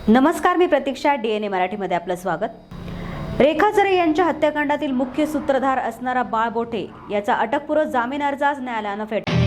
नमस्कार, मी प्रतीक्षा. DNA मराठीमध्ये आपलं स्वागत. रेखा जरे यांच्या हत्याकांडातील मुख्य सूत्रधार असणारा बाळ बोठे याचा अटकपूर्व जामीन अर्ज आज न्यायालयानं फेटाळला.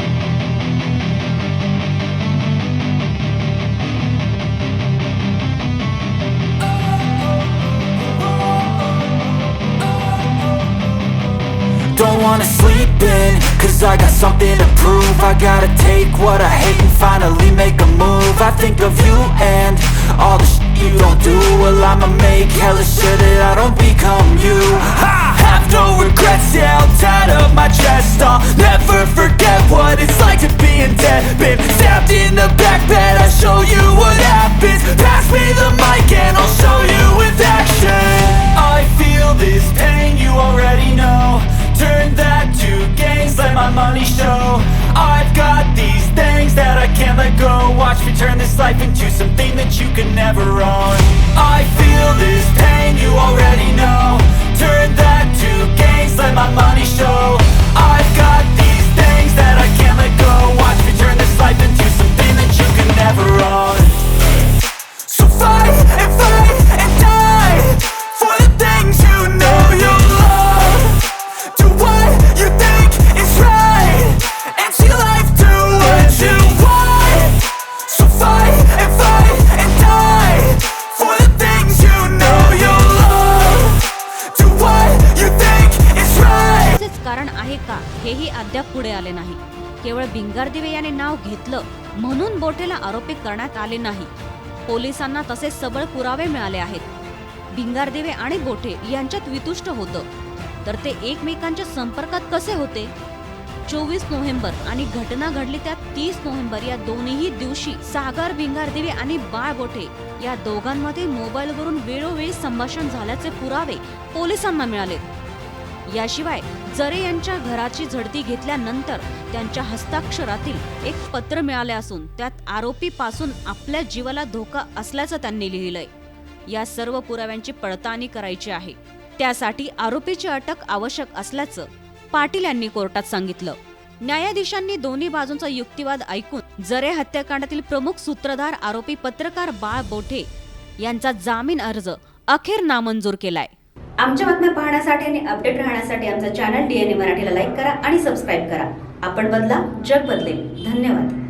Don't wanna sleep in, cause I got something to prove. I gotta take what I hate and finally make a move. I think of you and all the shit you don't do. Well, I'ma make hella sure that I don't become you. I have no regrets, yeah, I'll tie up my chest. I'll never forget what it's like to be in debt. Been stabbed in the back bed, I'll show you what happens. Pass me the mic and I'll show you with action. I feel this pain, you already know. Turn that to gains, let my money show. I've got these things that I can't let go. Watch me turn this life into something that you could never own. I feel this pain, you already know. Turn that to gains, let my money show. I've got these things that I can't let go. Watch me turn this life into something that you could never own. So fight and die for the things you know you love. Do what you think is right and see life do what you want. So fight and die for the things you know you love. Do what you think is right. हेच कारण आहे का हेही अद्याप पुढे आले नाही. केवळ भिंगारदिवे याने नाव घेतलं म्हणून बोठेला आरोपी करण्यात आले नाही. पोलिसांना तसे सबळ पुरावे मिळाले आहेत. भिंगारदिवे आणि बोठे यांच्यात वितुष्ट होतं, तर ते एकमेकांच्या संपर्कात कसे होते? 24 नोव्हेंबर आणि घटना घडली त्या 30 नोव्हेंबर या दोन्ही दिवशी सागर भिंगारदिवे आणि बाळ बोठे या दोघांमध्ये मोबाईलवरून वेळोवेळी संभाषण झाल्याचे पुरावे पोलिसांना मिळाले. याशिवाय जरे यांच्या घराची झडती घेतल्यानंतर त्यांच्या हस्ताक्षरातील एक पत्र मिळाले असून त्यात आरोपीपासून आपल्या जीवाला धोका असल्याचं त्यांनी लिहिलंय. या सर्व पुराव्यांची पडताळणी करायची आहे. त्यासाठी आरोपीची अटक आवश्यक असल्याचं पाटील यांनी कोर्टात सांगितलं. न्यायाधीशांनी दोन्ही बाजूंचा युक्तिवाद ऐकून जरे हत्याकांडातील प्रमुख सूत्रधार आरोपी पत्रकार बाळ बोठे यांचा जामीन अर्ज अखेर नामंजूर केलाय. आमच्या बातम्या पाहण्यासाठी आणि अपडेट राहण्यासाठी आमचा चॅनल DNA मराठीला लाईक करा आणि सबस्क्राईब करा. आपण बदला, जग बदलेल. धन्यवाद.